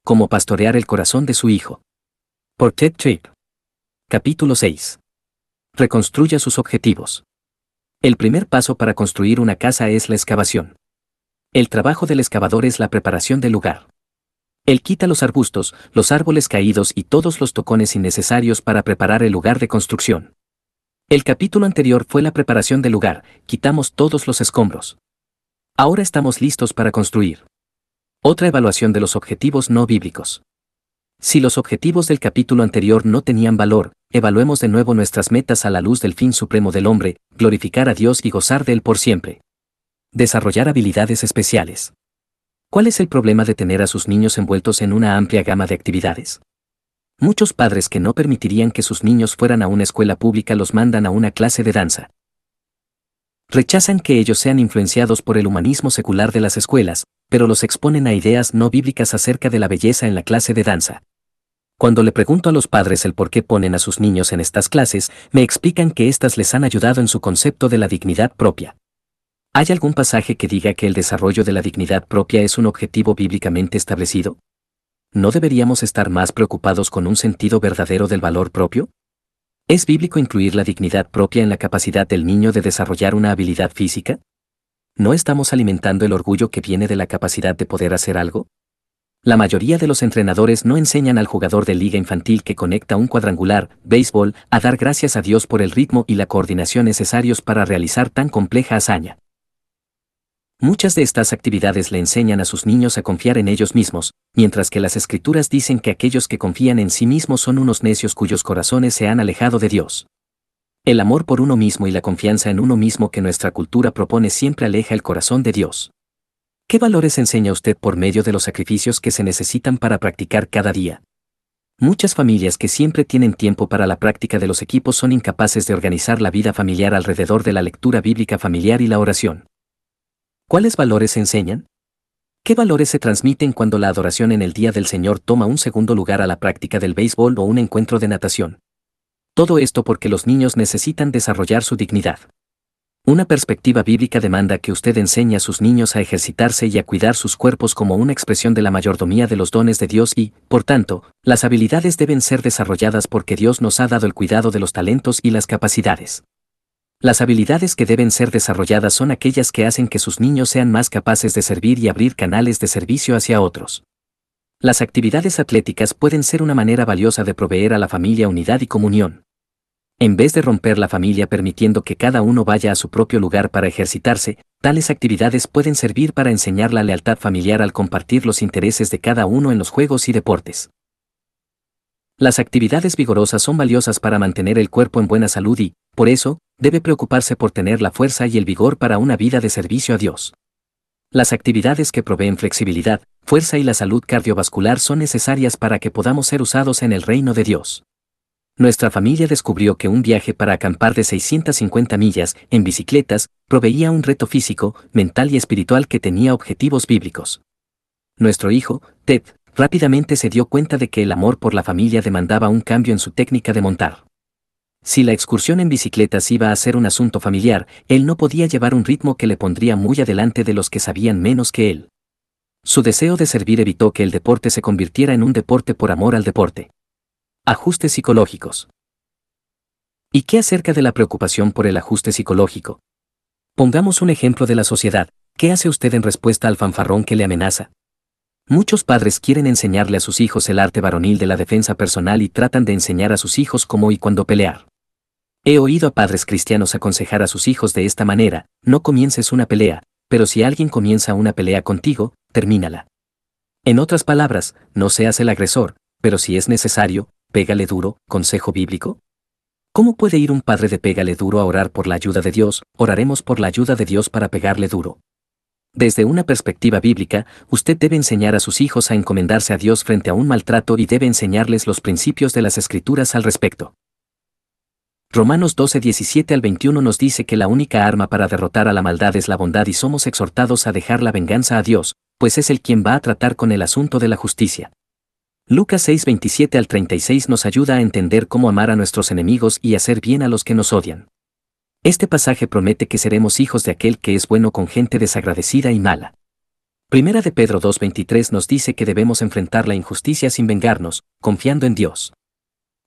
Cómo pastorear el corazón de su hijo. Por Ted Tripp. Capítulo 6. Reconstruya sus objetivos. El primer paso para construir una casa es la excavación. El trabajo del excavador es la preparación del lugar. Él quita los arbustos, los árboles caídos y todos los tocones innecesarios para preparar el lugar de construcción. El capítulo anterior fue la preparación del lugar, quitamos todos los escombros. Ahora estamos listos para construir. Otra evaluación de los objetivos no bíblicos. Si los objetivos del capítulo anterior no tenían valor, evaluemos de nuevo nuestras metas a la luz del fin supremo del hombre, glorificar a Dios y gozar de Él por siempre. Desarrollar habilidades especiales. ¿Cuál es el problema de tener a sus niños envueltos en una amplia gama de actividades? Muchos padres que no permitirían que sus niños fueran a una escuela pública los mandan a una clase de danza. Rechazan que ellos sean influenciados por el humanismo secular de las escuelas, pero los exponen a ideas no bíblicas acerca de la belleza en la clase de danza. Cuando le pregunto a los padres el por qué ponen a sus niños en estas clases, me explican que éstas les han ayudado en su concepto de la dignidad propia. ¿Hay algún pasaje que diga que el desarrollo de la dignidad propia es un objetivo bíblicamente establecido? ¿No deberíamos estar más preocupados con un sentido verdadero del valor propio? ¿Es bíblico incluir la dignidad propia en la capacidad del niño de desarrollar una habilidad física? ¿No estamos alimentando el orgullo que viene de la capacidad de poder hacer algo? La mayoría de los entrenadores no enseñan al jugador de liga infantil que conecta un cuadrangular, béisbol, a dar gracias a Dios por el ritmo y la coordinación necesarios para realizar tan compleja hazaña. Muchas de estas actividades le enseñan a sus niños a confiar en ellos mismos, mientras que las Escrituras dicen que aquellos que confían en sí mismos son unos necios cuyos corazones se han alejado de Dios. El amor por uno mismo y la confianza en uno mismo que nuestra cultura propone siempre aleja el corazón de Dios. ¿Qué valores enseña usted por medio de los sacrificios que se necesitan para practicar cada día? Muchas familias que siempre tienen tiempo para la práctica de los equipos son incapaces de organizar la vida familiar alrededor de la lectura bíblica familiar y la oración. ¿Cuáles valores se enseñan? ¿Qué valores se transmiten cuando la adoración en el Día del Señor toma un segundo lugar a la práctica del béisbol o un encuentro de natación? Todo esto porque los niños necesitan desarrollar su dignidad. Una perspectiva bíblica demanda que usted enseñe a sus niños a ejercitarse y a cuidar sus cuerpos como una expresión de la mayordomía de los dones de Dios y, por tanto, las habilidades deben ser desarrolladas porque Dios nos ha dado el cuidado de los talentos y las capacidades. Las habilidades que deben ser desarrolladas son aquellas que hacen que sus niños sean más capaces de servir y abrir canales de servicio hacia otros. Las actividades atléticas pueden ser una manera valiosa de proveer a la familia unidad y comunión. En vez de romper la familia permitiendo que cada uno vaya a su propio lugar para ejercitarse, tales actividades pueden servir para enseñar la lealtad familiar al compartir los intereses de cada uno en los juegos y deportes. Las actividades vigorosas son valiosas para mantener el cuerpo en buena salud y, por eso, debe preocuparse por tener la fuerza y el vigor para una vida de servicio a Dios. Las actividades que proveen flexibilidad, fuerza y la salud cardiovascular son necesarias para que podamos ser usados en el reino de Dios. Nuestra familia descubrió que un viaje para acampar de 650 millas, en bicicletas, proveía un reto físico, mental y espiritual que tenía objetivos bíblicos. Nuestro hijo, Ted, rápidamente se dio cuenta de que el amor por la familia demandaba un cambio en su técnica de montar. Si la excursión en bicicletas iba a ser un asunto familiar, él no podía llevar un ritmo que le pondría muy adelante de los que sabían menos que él. Su deseo de servir evitó que el deporte se convirtiera en un deporte por amor al deporte. Ajustes psicológicos. ¿Y qué acerca de la preocupación por el ajuste psicológico? Pongamos un ejemplo de la sociedad. ¿Qué hace usted en respuesta al fanfarrón que le amenaza? Muchos padres quieren enseñarle a sus hijos el arte varonil de la defensa personal y tratan de enseñar a sus hijos cómo y cuándo pelear. He oído a padres cristianos aconsejar a sus hijos de esta manera: no comiences una pelea, pero si alguien comienza una pelea contigo, termínala. En otras palabras, no seas el agresor, pero si es necesario, pégale duro. ¿Consejo bíblico? ¿Cómo puede ir un padre de pégale duro a orar por la ayuda de Dios? Oraremos por la ayuda de Dios para pegarle duro. Desde una perspectiva bíblica, usted debe enseñar a sus hijos a encomendarse a Dios frente a un maltrato y debe enseñarles los principios de las Escrituras al respecto. Romanos 12:17 al 21 nos dice que la única arma para derrotar a la maldad es la bondad y somos exhortados a dejar la venganza a Dios, pues es Él quien va a tratar con el asunto de la justicia. Lucas 6:27 al 36 nos ayuda a entender cómo amar a nuestros enemigos y hacer bien a los que nos odian. Este pasaje promete que seremos hijos de aquel que es bueno con gente desagradecida y mala. Primera de Pedro 2:23 nos dice que debemos enfrentar la injusticia sin vengarnos, confiando en Dios.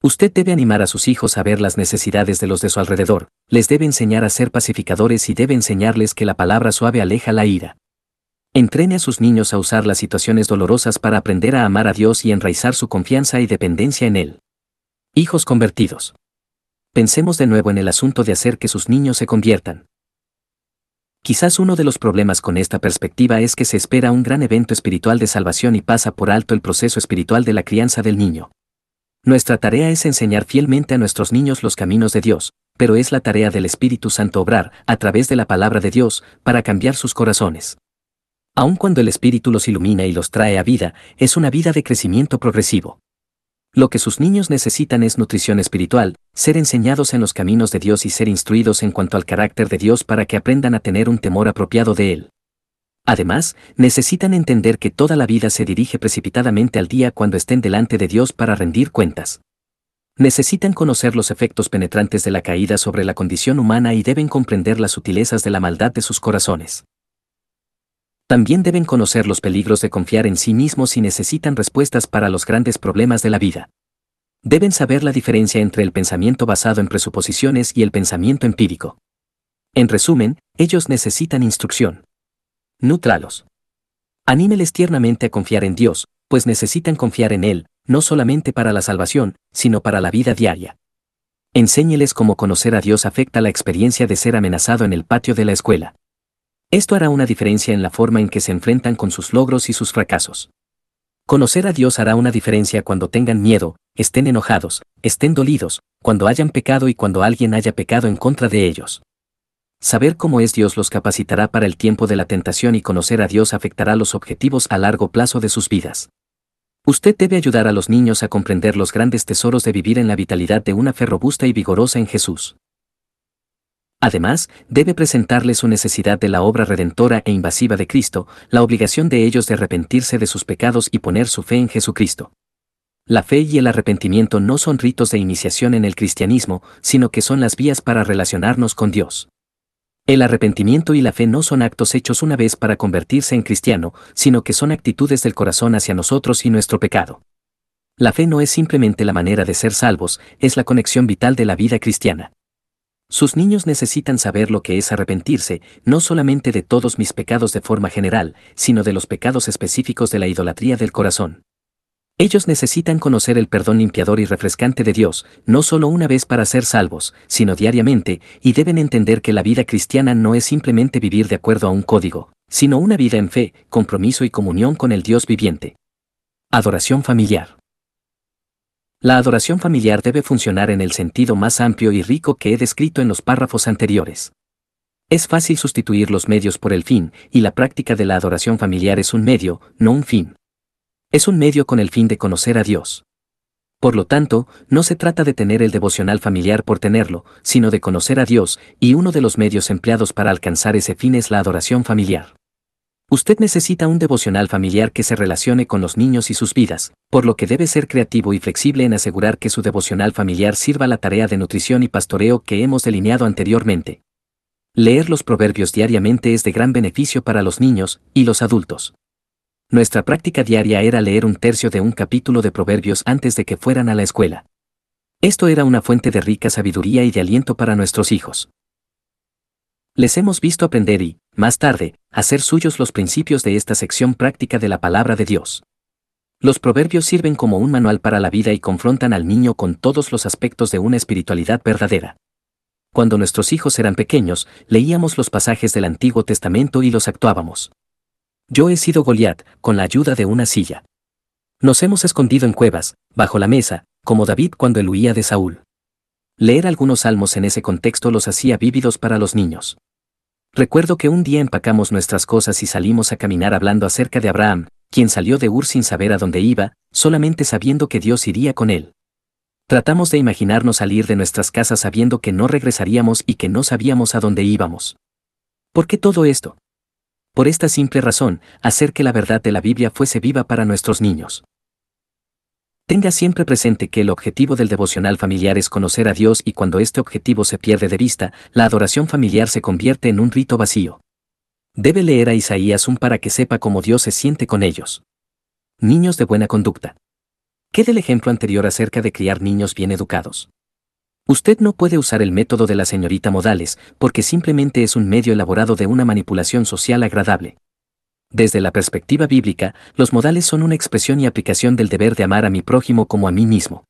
Usted debe animar a sus hijos a ver las necesidades de los de su alrededor, les debe enseñar a ser pacificadores y debe enseñarles que la palabra suave aleja la ira. Entrene a sus niños a usar las situaciones dolorosas para aprender a amar a Dios y enraizar su confianza y dependencia en Él. Hijos convertidos. Pensemos de nuevo en el asunto de hacer que sus niños se conviertan. Quizás uno de los problemas con esta perspectiva es que se espera un gran evento espiritual de salvación y pasa por alto el proceso espiritual de la crianza del niño. Nuestra tarea es enseñar fielmente a nuestros niños los caminos de Dios, pero es la tarea del Espíritu Santo obrar, a través de la palabra de Dios, para cambiar sus corazones. Aun cuando el Espíritu los ilumina y los trae a vida, es una vida de crecimiento progresivo. Lo que sus niños necesitan es nutrición espiritual, ser enseñados en los caminos de Dios y ser instruidos en cuanto al carácter de Dios para que aprendan a tener un temor apropiado de Él. Además, necesitan entender que toda la vida se dirige precipitadamente al día cuando estén delante de Dios para rendir cuentas. Necesitan conocer los efectos penetrantes de la caída sobre la condición humana y deben comprender las sutilezas de la maldad de sus corazones. También deben conocer los peligros de confiar en sí mismos y necesitan respuestas para los grandes problemas de la vida. Deben saber la diferencia entre el pensamiento basado en presuposiciones y el pensamiento empírico. En resumen, ellos necesitan instrucción. Nútralos. Anímeles tiernamente a confiar en Dios, pues necesitan confiar en Él, no solamente para la salvación, sino para la vida diaria. Enséñeles cómo conocer a Dios afecta la experiencia de ser amenazado en el patio de la escuela. Esto hará una diferencia en la forma en que se enfrentan con sus logros y sus fracasos. Conocer a Dios hará una diferencia cuando tengan miedo, estén enojados, estén dolidos, cuando hayan pecado y cuando alguien haya pecado en contra de ellos. Saber cómo es Dios los capacitará para el tiempo de la tentación y conocer a Dios afectará los objetivos a largo plazo de sus vidas. Usted debe ayudar a los niños a comprender los grandes tesoros de vivir en la vitalidad de una fe robusta y vigorosa en Jesús. Además, debe presentarles su necesidad de la obra redentora e invasiva de Cristo, la obligación de ellos de arrepentirse de sus pecados y poner su fe en Jesucristo. La fe y el arrepentimiento no son ritos de iniciación en el cristianismo, sino que son las vías para relacionarnos con Dios. El arrepentimiento y la fe no son actos hechos una vez para convertirse en cristiano, sino que son actitudes del corazón hacia nosotros y nuestro pecado. La fe no es simplemente la manera de ser salvos, es la conexión vital de la vida cristiana. Sus niños necesitan saber lo que es arrepentirse, no solamente de todos mis pecados de forma general, sino de los pecados específicos de la idolatría del corazón. Ellos necesitan conocer el perdón limpiador y refrescante de Dios, no solo una vez para ser salvos, sino diariamente, y deben entender que la vida cristiana no es simplemente vivir de acuerdo a un código, sino una vida en fe, compromiso y comunión con el Dios viviente. Adoración familiar. La adoración familiar debe funcionar en el sentido más amplio y rico que he descrito en los párrafos anteriores. Es fácil sustituir los medios por el fin, y la práctica de la adoración familiar es un medio, no un fin. Es un medio con el fin de conocer a Dios. Por lo tanto, no se trata de tener el devocional familiar por tenerlo, sino de conocer a Dios, y uno de los medios empleados para alcanzar ese fin es la adoración familiar. Usted necesita un devocional familiar que se relacione con los niños y sus vidas, por lo que debe ser creativo y flexible en asegurar que su devocional familiar sirva la tarea de nutrición y pastoreo que hemos delineado anteriormente. Leer los proverbios diariamente es de gran beneficio para los niños y los adultos. Nuestra práctica diaria era leer un tercio de un capítulo de Proverbios antes de que fueran a la escuela. Esto era una fuente de rica sabiduría y de aliento para nuestros hijos. Les hemos visto aprender y, más tarde, hacer suyos los principios de esta sección práctica de la palabra de Dios. Los proverbios sirven como un manual para la vida y confrontan al niño con todos los aspectos de una espiritualidad verdadera. Cuando nuestros hijos eran pequeños, leíamos los pasajes del Antiguo Testamento y los actuábamos. Yo he sido Goliat, con la ayuda de una silla. Nos hemos escondido en cuevas, bajo la mesa, como David cuando él huía de Saúl. Leer algunos salmos en ese contexto los hacía vívidos para los niños. Recuerdo que un día empacamos nuestras cosas y salimos a caminar hablando acerca de Abraham, quien salió de Ur sin saber a dónde iba, solamente sabiendo que Dios iría con él. Tratamos de imaginarnos salir de nuestras casas sabiendo que no regresaríamos y que no sabíamos a dónde íbamos. ¿Por qué todo esto? Por esta simple razón, hacer que la verdad de la Biblia fuese viva para nuestros niños. Tenga siempre presente que el objetivo del devocional familiar es conocer a Dios y cuando este objetivo se pierde de vista, la adoración familiar se convierte en un rito vacío. Debe leer a Isaías 1 para que sepa cómo Dios se siente con ellos. Niños de buena conducta. ¿Qué del ejemplo anterior acerca de criar niños bien educados? Usted no puede usar el método de la señorita Modales, porque simplemente es un medio elaborado de una manipulación social agradable. Desde la perspectiva bíblica, los modales son una expresión y aplicación del deber de amar a mi prójimo como a mí mismo.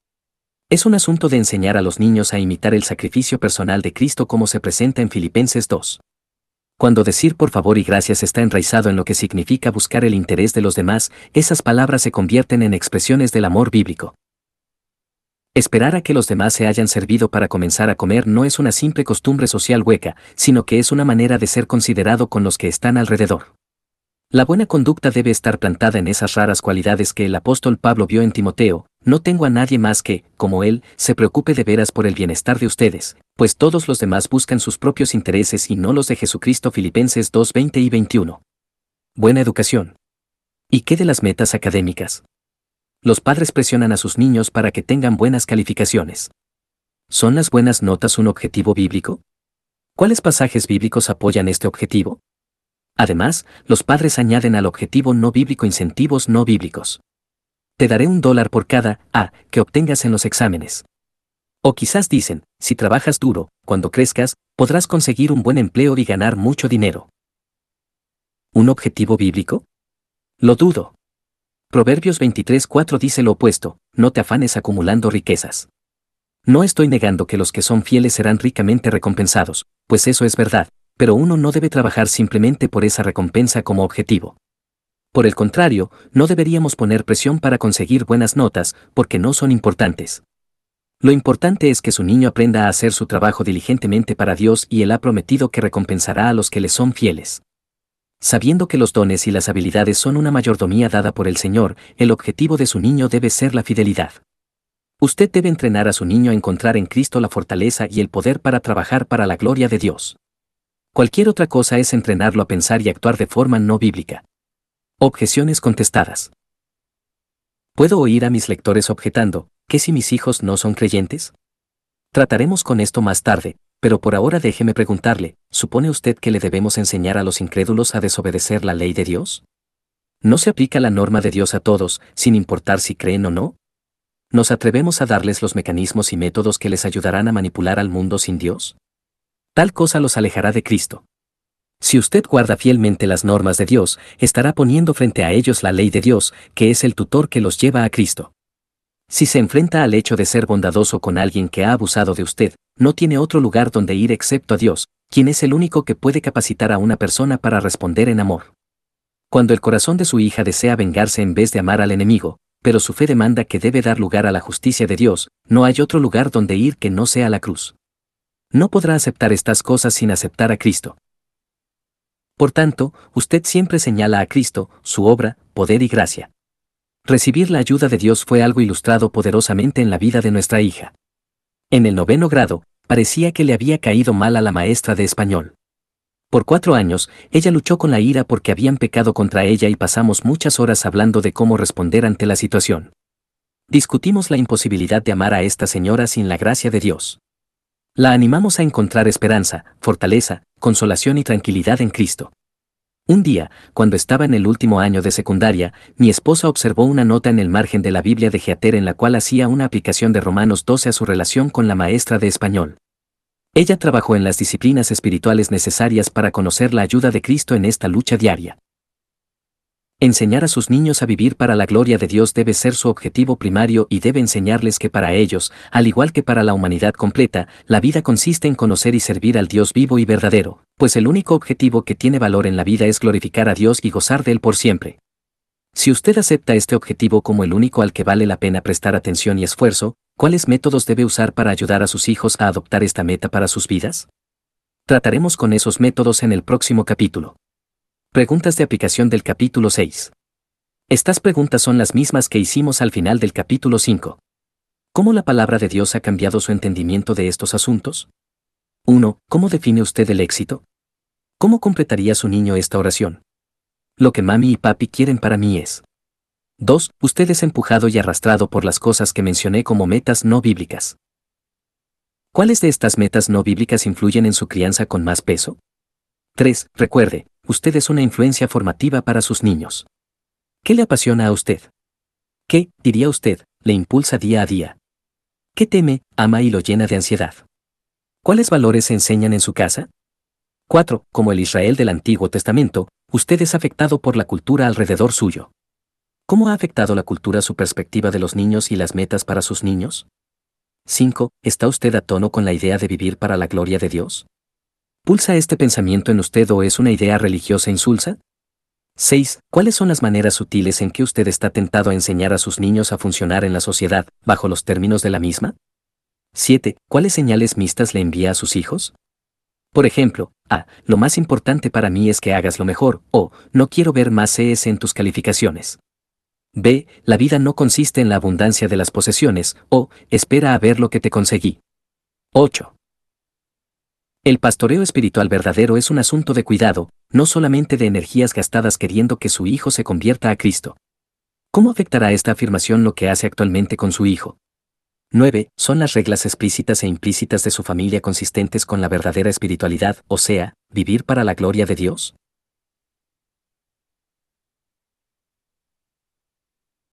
Es un asunto de enseñar a los niños a imitar el sacrificio personal de Cristo como se presenta en Filipenses 2. Cuando decir por favor y gracias está enraizado en lo que significa buscar el interés de los demás, esas palabras se convierten en expresiones del amor bíblico. Esperar a que los demás se hayan servido para comenzar a comer no es una simple costumbre social hueca, sino que es una manera de ser considerado con los que están alrededor. La buena conducta debe estar plantada en esas raras cualidades que el apóstol Pablo vio en Timoteo: no tengo a nadie más que, como él, se preocupe de veras por el bienestar de ustedes, pues todos los demás buscan sus propios intereses y no los de Jesucristo. Filipenses 2, 20 y 21. Buena educación. ¿Y qué de las metas académicas? Los padres presionan a sus niños para que tengan buenas calificaciones. ¿Son las buenas notas un objetivo bíblico? ¿Cuáles pasajes bíblicos apoyan este objetivo? Además, los padres añaden al objetivo no bíblico incentivos no bíblicos. Te daré $1 por cada A que obtengas en los exámenes. O quizás dicen, si trabajas duro, cuando crezcas, podrás conseguir un buen empleo y ganar mucho dinero. ¿Un objetivo bíblico? Lo dudo. Proverbios 23:4 dice lo opuesto: no te afanes acumulando riquezas. No estoy negando que los que son fieles serán ricamente recompensados, pues eso es verdad, pero uno no debe trabajar simplemente por esa recompensa como objetivo. Por el contrario, no deberíamos poner presión para conseguir buenas notas, porque no son importantes. Lo importante es que su niño aprenda a hacer su trabajo diligentemente para Dios, y Él ha prometido que recompensará a los que le son fieles. Sabiendo que los dones y las habilidades son una mayordomía dada por el Señor, el objetivo de su niño debe ser la fidelidad. Usted debe entrenar a su niño a encontrar en Cristo la fortaleza y el poder para trabajar para la gloria de Dios. Cualquier otra cosa es entrenarlo a pensar y actuar de forma no bíblica. Objeciones contestadas. ¿Puedo oír a mis lectores objetando: ¿qué si mis hijos no son creyentes? Trataremos con esto más tarde, pero por ahora déjeme preguntarle: ¿supone usted que le debemos enseñar a los incrédulos a desobedecer la ley de Dios? ¿No se aplica la norma de Dios a todos, sin importar si creen o no? ¿Nos atrevemos a darles los mecanismos y métodos que les ayudarán a manipular al mundo sin Dios? Tal cosa los alejará de Cristo. Si usted guarda fielmente las normas de Dios, estará poniendo frente a ellos la ley de Dios, que es el tutor que los lleva a Cristo. Si se enfrenta al hecho de ser bondadoso con alguien que ha abusado de usted, no tiene otro lugar donde ir excepto a Dios, quien es el único que puede capacitar a una persona para responder en amor. Cuando el corazón de su hija desea vengarse en vez de amar al enemigo, pero su fe demanda que debe dar lugar a la justicia de Dios, no hay otro lugar donde ir que no sea la cruz. No podrá aceptar estas cosas sin aceptar a Cristo. Por tanto, usted siempre señala a Cristo, su obra, poder y gracia. Recibir la ayuda de Dios fue algo ilustrado poderosamente en la vida de nuestra hija. En el 9º grado, parecía que le había caído mal a la maestra de español. Por 4 años, ella luchó con la ira porque habían pecado contra ella y pasamos muchas horas hablando de cómo responder ante la situación. Discutimos la imposibilidad de amar a esta señora sin la gracia de Dios. La animamos a encontrar esperanza, fortaleza, consolación y tranquilidad en Cristo. Un día, cuando estaba en el último año de secundaria, mi esposa observó una nota en el margen de la Biblia de Jeater en la cual hacía una aplicación de Romanos 12 a su relación con la maestra de español. Ella trabajó en las disciplinas espirituales necesarias para conocer la ayuda de Cristo en esta lucha diaria. Enseñar a sus niños a vivir para la gloria de Dios debe ser su objetivo primario, y debe enseñarles que para ellos, al igual que para la humanidad completa, la vida consiste en conocer y servir al Dios vivo y verdadero, pues el único objetivo que tiene valor en la vida es glorificar a Dios y gozar de Él por siempre. Si usted acepta este objetivo como el único al que vale la pena prestar atención y esfuerzo, ¿cuáles métodos debe usar para ayudar a sus hijos a adoptar esta meta para sus vidas? Trataremos con esos métodos en el próximo capítulo. Preguntas de aplicación del capítulo 6. Estas preguntas son las mismas que hicimos al final del capítulo 5. ¿Cómo la palabra de Dios ha cambiado su entendimiento de estos asuntos? 1. ¿Cómo define usted el éxito? ¿Cómo completaría su niño esta oración? Lo que mami y papi quieren para mí es. 2. Usted es empujado y arrastrado por las cosas que mencioné como metas no bíblicas. ¿Cuáles de estas metas no bíblicas influyen en su crianza con más peso? 3. Recuerde, usted es una influencia formativa para sus niños. ¿Qué le apasiona a usted? ¿Qué, diría usted, le impulsa día a día? ¿Qué teme, ama y lo llena de ansiedad? ¿Cuáles valores se enseñan en su casa? 4. Como el Israel del Antiguo Testamento, usted es afectado por la cultura alrededor suyo. ¿Cómo ha afectado la cultura su perspectiva de los niños y las metas para sus niños? 5. ¿Está usted a tono con la idea de vivir para la gloria de Dios? ¿Pulsa este pensamiento en usted o es una idea religiosa insulsa? 6. ¿Cuáles son las maneras sutiles en que usted está tentado a enseñar a sus niños a funcionar en la sociedad, bajo los términos de la misma? 7. ¿Cuáles señales mixtas le envía a sus hijos? Por ejemplo, A. Lo más importante para mí es que hagas lo mejor, o no quiero ver más Cs en tus calificaciones. B. La vida no consiste en la abundancia de las posesiones, o espera a ver lo que te conseguí. 8. El pastoreo espiritual verdadero es un asunto de cuidado, no solamente de energías gastadas queriendo que su hijo se convierta a Cristo. ¿Cómo afectará esta afirmación lo que hace actualmente con su hijo? 9. ¿Son las reglas explícitas e implícitas de su familia consistentes con la verdadera espiritualidad, o sea, vivir para la gloria de Dios?